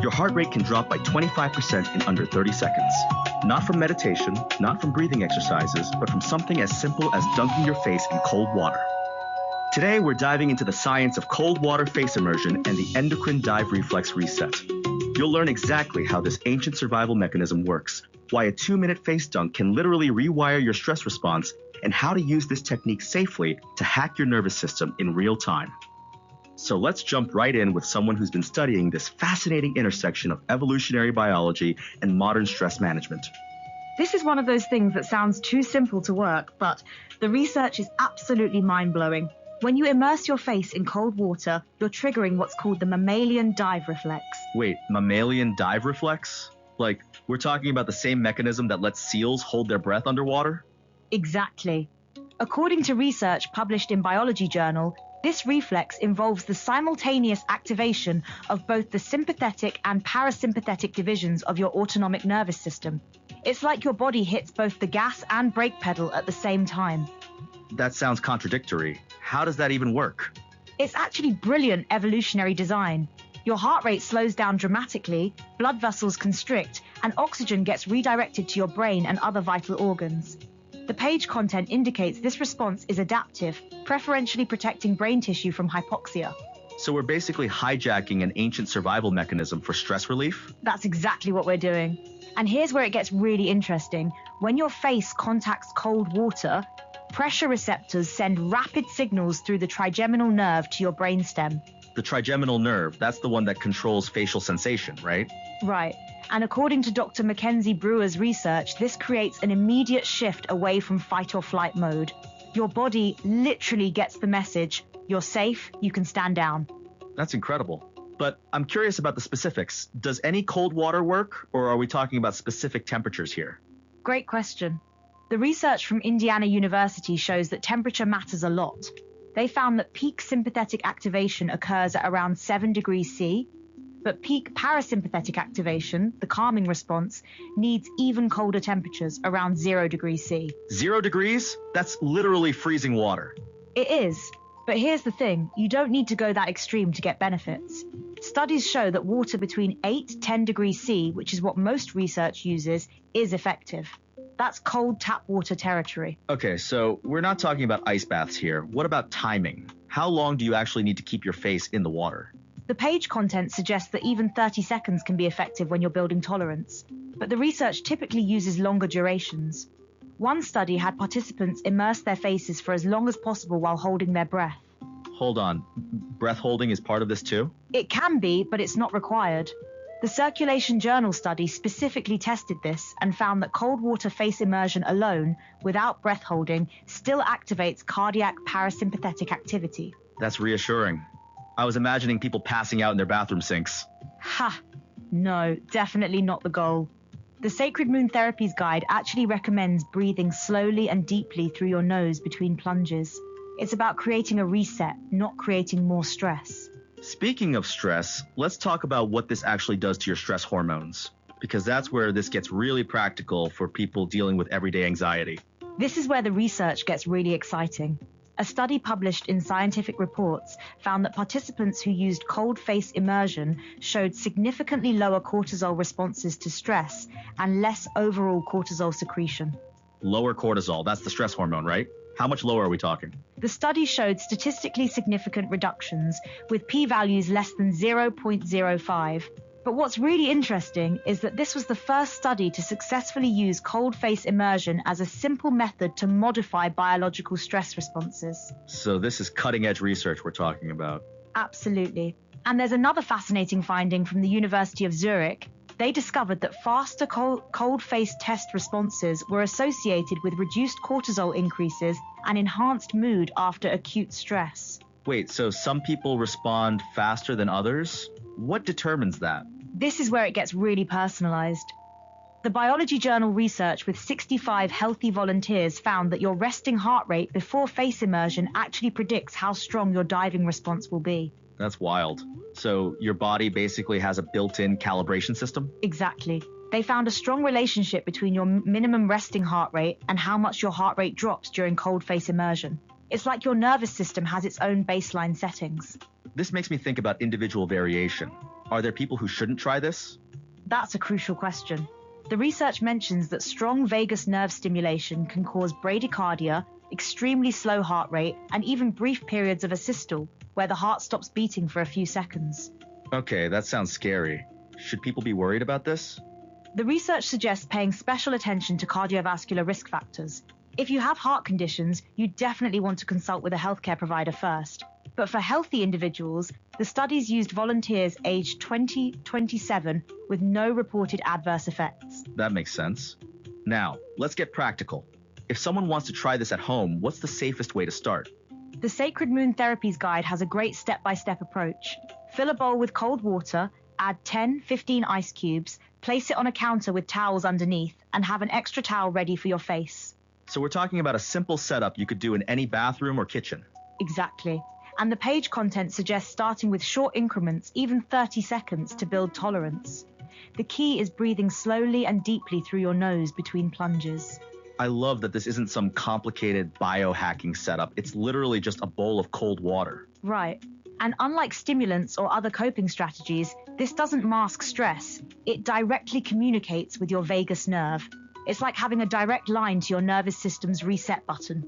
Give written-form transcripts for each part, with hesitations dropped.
Your heart rate can drop by 25% in under 30 seconds. Not from meditation, not from breathing exercises, but from something as simple as dunking your face in cold water. Today, we're diving into the science of cold water face immersion and the endocrine dive reflex reset. You'll learn exactly how this ancient survival mechanism works, why a 2-minute face dunk can literally rewire your stress response, and how to use this technique safely to hack your nervous system in real time. So let's jump right in with someone who's been studying this fascinating intersection of evolutionary biology and modern stress management. This is one of those things that sounds too simple to work, but the research is absolutely mind-blowing. When you immerse your face in cold water, you're triggering what's called the mammalian dive reflex. Wait, mammalian dive reflex? Like, we're talking about the same mechanism that lets seals hold their breath underwater? Exactly. According to research published in Biology Journal, this reflex involves the simultaneous activation of both the sympathetic and parasympathetic divisions of your autonomic nervous system. It's like your body hits both the gas and brake pedal at the same time. That sounds contradictory. How does that even work? It's actually brilliant evolutionary design. Your heart rate slows down dramatically, blood vessels constrict, and oxygen gets redirected to your brain and other vital organs. The page content indicates this response is adaptive, preferentially protecting brain tissue from hypoxia. So we're basically hijacking an ancient survival mechanism for stress relief? That's exactly what we're doing. And here's where it gets really interesting. When your face contacts cold water, pressure receptors send rapid signals through the trigeminal nerve to your brainstem. The trigeminal nerve, that's the one that controls facial sensation, right? Right. And according to Dr. Mackenzie Brewer's research, this creates an immediate shift away from fight or flight mode. Your body literally gets the message, you're safe, you can stand down. That's incredible. But I'm curious about the specifics. Does any cold water work, or are we talking about specific temperatures here? Great question. The research from Indiana University shows that temperature matters a lot. They found that peak sympathetic activation occurs at around 7 degrees C, but peak parasympathetic activation, the calming response, needs even colder temperatures, around 0 degrees C. 0 degrees? That's literally freezing water. It is. But here's the thing, you don't need to go that extreme to get benefits. Studies show that water between 8 to 10 degrees C, which is what most research uses, is effective. That's cold tap water territory. Okay, so we're not talking about ice baths here. What about timing? How long do you actually need to keep your face in the water? The page content suggests that even 30 seconds can be effective when you're building tolerance, but the research typically uses longer durations. One study had participants immerse their faces for as long as possible while holding their breath. Hold on, breath holding is part of this too? It can be, but it's not required. The Circulation Journal study specifically tested this and found that cold water face immersion alone, without breath holding, still activates cardiac parasympathetic activity. That's reassuring. I was imagining people passing out in their bathroom sinks. Ha! No, definitely not the goal. The Sacred Moon Therapies Guide actually recommends breathing slowly and deeply through your nose between plunges. It's about creating a reset, not creating more stress. Speaking of stress, let's talk about what this actually does to your stress hormones, because that's where this gets really practical for people dealing with everyday anxiety. This is where the research gets really exciting. A study published in Scientific Reports found that participants who used cold face immersion showed significantly lower cortisol responses to stress and less overall cortisol secretion. Lower cortisol, that's the stress hormone, right? How much lower are we talking? The study showed statistically significant reductions with p-values less than 0.05. But what's really interesting is that this was the first study to successfully use cold face immersion as a simple method to modify biological stress responses. So this is cutting-edge research we're talking about. Absolutely. And there's another fascinating finding from the University of Zurich. They discovered that faster cold face test responses were associated with reduced cortisol increases and enhanced mood after acute stress. Wait, so some people respond faster than others? What determines that? This is where it gets really personalized. The Biology Journal research with 65 healthy volunteers found that your resting heart rate before face immersion actually predicts how strong your diving response will be. That's wild. So your body basically has a built-in calibration system? Exactly. They found a strong relationship between your minimum resting heart rate and how much your heart rate drops during cold face immersion. It's like your nervous system has its own baseline settings. This makes me think about individual variation. Are there people who shouldn't try this? That's a crucial question. The research mentions that strong vagus nerve stimulation can cause bradycardia, extremely slow heart rate, and even brief periods of asystole, where the heart stops beating for a few seconds. Okay, that sounds scary. Should people be worried about this? The research suggests paying special attention to cardiovascular risk factors. If you have heart conditions, you definitely want to consult with a healthcare provider first. But for healthy individuals, the studies used volunteers aged 20-27 with no reported adverse effects. That makes sense. Now, let's get practical. If someone wants to try this at home, what's the safest way to start? The Sacred Moon Therapies Guide has a great step-by-step approach. Fill a bowl with cold water, add 10-15 ice cubes, place it on a counter with towels underneath, and have an extra towel ready for your face. So we're talking about a simple setup you could do in any bathroom or kitchen. Exactly. And the page content suggests starting with short increments, even 30 seconds, to build tolerance. The key is breathing slowly and deeply through your nose between plunges. I love that this isn't some complicated biohacking setup. It's literally just a bowl of cold water. Right. And unlike stimulants or other coping strategies, this doesn't mask stress. It directly communicates with your vagus nerve. It's like having a direct line to your nervous system's reset button.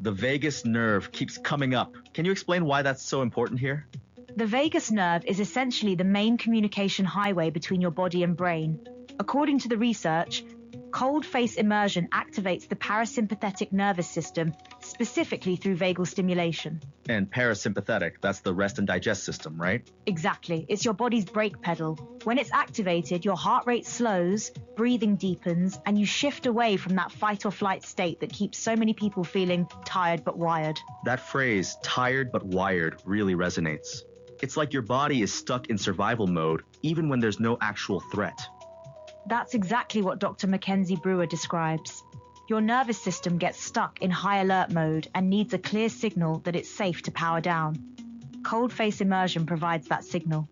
The vagus nerve keeps coming up. Can you explain why that's so important here? The vagus nerve is essentially the main communication highway between your body and brain. According to the research, cold face immersion activates the parasympathetic nervous system, specifically through vagal stimulation. And parasympathetic, that's the rest and digest system, right? Exactly. It's your body's brake pedal. When it's activated, your heart rate slows, breathing deepens, and you shift away from that fight or flight state that keeps so many people feeling tired but wired. That phrase, tired but wired, really resonates. It's like your body is stuck in survival mode, even when there's no actual threat. That's exactly what Dr. Mackenzie Brewer describes. Your nervous system gets stuck in high alert mode and needs a clear signal that it's safe to power down. Cold face immersion provides that signal.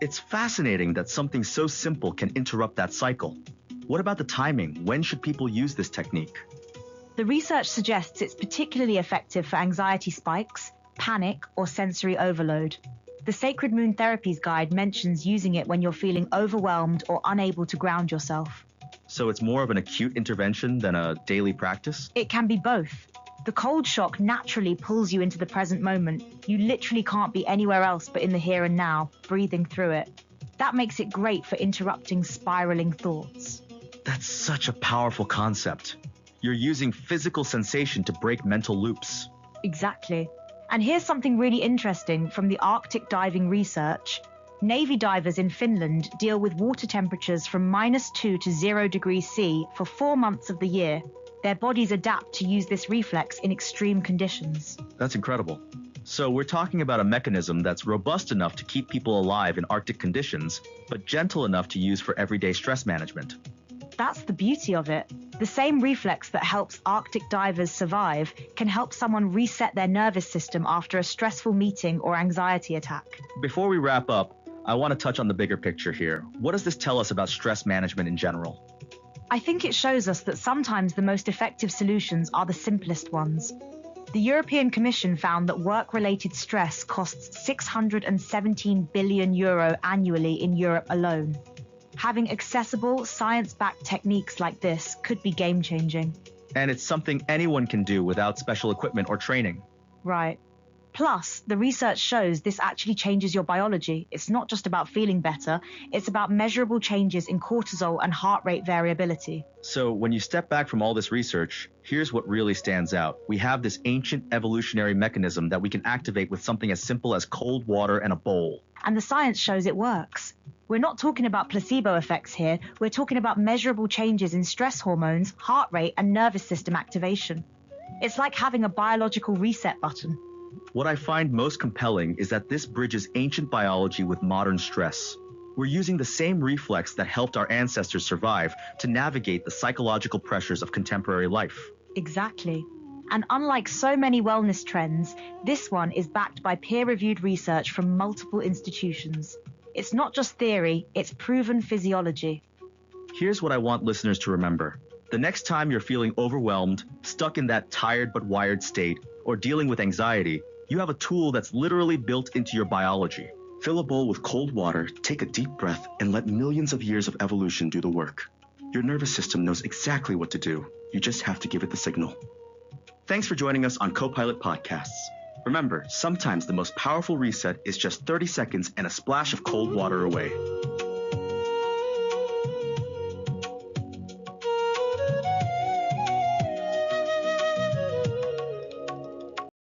It's fascinating that something so simple can interrupt that cycle. What about the timing? When should people use this technique? The research suggests it's particularly effective for anxiety spikes, panic, or sensory overload. The Sacred Moon Therapies Guide mentions using it when you're feeling overwhelmed or unable to ground yourself. So it's more of an acute intervention than a daily practice? It can be both. The cold shock naturally pulls you into the present moment. You literally can't be anywhere else but in the here and now, breathing through it. That makes it great for interrupting spiraling thoughts. That's such a powerful concept. You're using physical sensation to break mental loops. Exactly. And here's something really interesting from the Arctic diving research. Navy divers in Finland deal with water temperatures from -2 to 0 degrees C for 4 months of the year. Their bodies adapt to use this reflex in extreme conditions. That's incredible. So we're talking about a mechanism that's robust enough to keep people alive in Arctic conditions, but gentle enough to use for everyday stress management. That's the beauty of it. The same reflex that helps Arctic divers survive can help someone reset their nervous system after a stressful meeting or anxiety attack. Before we wrap up, I want to touch on the bigger picture here. What does this tell us about stress management in general? I think it shows us that sometimes the most effective solutions are the simplest ones. The European Commission found that work-related stress costs €617 billion annually in Europe alone. Having accessible, science-backed techniques like this could be game-changing. And it's something anyone can do without special equipment or training. Right. Plus, the research shows this actually changes your biology. It's not just about feeling better, it's about measurable changes in cortisol and heart rate variability. So when you step back from all this research, here's what really stands out. We have this ancient evolutionary mechanism that we can activate with something as simple as cold water and a bowl. And the science shows it works. We're not talking about placebo effects here. We're talking about measurable changes in stress hormones, heart rate, and nervous system activation. It's like having a biological reset button. What I find most compelling is that this bridges ancient biology with modern stress. We're using the same reflex that helped our ancestors survive to navigate the psychological pressures of contemporary life. Exactly. And unlike so many wellness trends, this one is backed by peer-reviewed research from multiple institutions. It's not just theory, it's proven physiology. Here's what I want listeners to remember. The next time you're feeling overwhelmed, stuck in that tired but wired state, or dealing with anxiety, you have a tool that's literally built into your biology. Fill a bowl with cold water, take a deep breath, and let millions of years of evolution do the work. Your nervous system knows exactly what to do. You just have to give it the signal. Thanks for joining us on Copilot Podcasts. Remember, sometimes the most powerful reset is just 30 seconds and a splash of cold water away.